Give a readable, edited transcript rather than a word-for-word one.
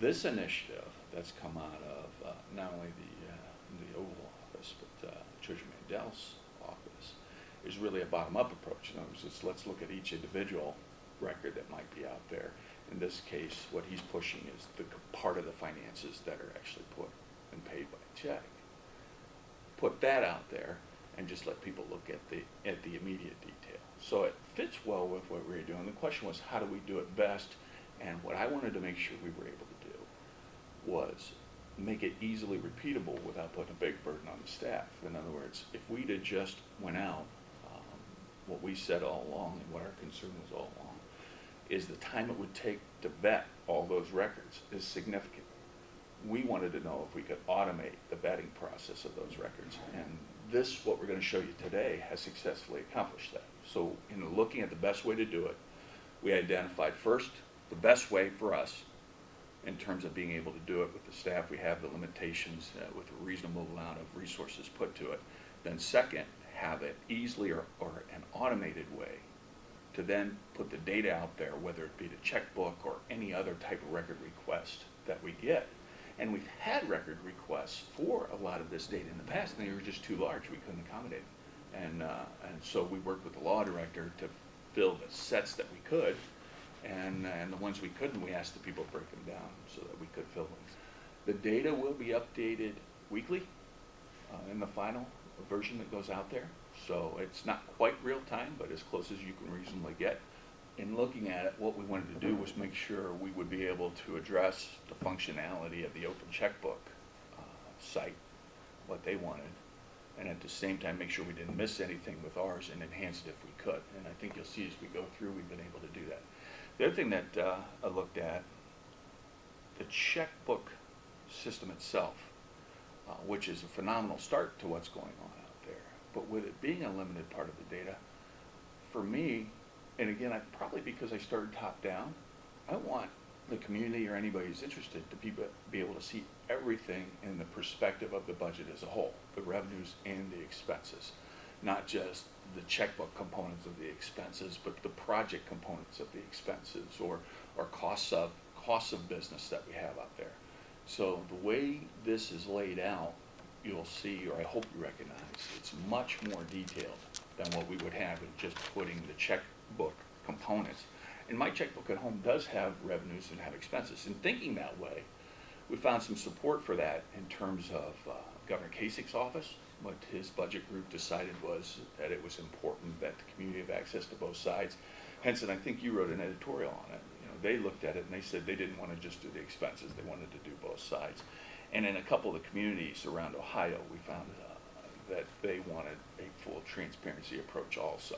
This initiative that's come out of not only the Oval Office, but Treasurer Mandel's office, is really a bottom-up approach. In other words, it's let's look at each individual record that might be out there. In this case, what he's pushing is the part of the finances that are actually put and paid by check. Put that out there and just let people look at the immediate detail. So it fits well with what we were doing. The question was, how do we do it best? And what I wanted to make sure we were able to do was make it easily repeatable without putting a big burden on the staff. In other words, if we'd have just went out, what we said all along and what our concern was all along is the time it would take to vet all those records is significant. We wanted to know if we could automate the vetting process of those records, and this, what we're going to show you today, has successfully accomplished that. So in looking at the best way to do it, we identified first the best way for us in terms of being able to do it with the staff we have, the limitations with a reasonable amount of resources put to it. Then second, have it easily or an automated way to then put the data out there, whether it be the checkbook or any other type of record request that we get. And we've had record requests for a lot of this data in the past, and they were just too large. We couldn't accommodate them. And so we worked with the law director to fill the sets that we could, and the ones we couldn't, we asked the people to break them down so that we could fill them. The data will be updated weekly in the final version that goes out there. So it's not quite real time, but as close as you can reasonably get. In looking at it, what we wanted to do was make sure we would be able to address the functionality of the open checkbook site, what they wanted, and at the same time make sure we didn't miss anything with ours and enhance it if we could. And I think you'll see as we go through, we've been able to do that. The other thing that I looked at, the checkbook system itself, which is a phenomenal start to what's going on out there. But with it being a limited part of the data, for me, and again, probably because I started top down, I want the community or anybody who's interested to be able to see everything in the perspective of the budget as a whole, the revenues and the expenses, not just the checkbook components of the expenses, but the project components of the expenses or costs of business that we have out there. So the way this is laid out, you'll see, or I hope you recognize, it's much more detailed than what we would have in just putting the checkbook components. And my checkbook at home does have revenues and have expenses. In thinking that way, we found some support for that in terms of Governor Kasich's office. What his budget group decided was that it was important that the community have access to both sides. Hence, and I think you wrote an editorial on it. You know, they looked at it and they said they didn't want to just do the expenses; they wanted to do both sides. And in a couple of the communities around Ohio, we found that they wanted a full transparency approach also.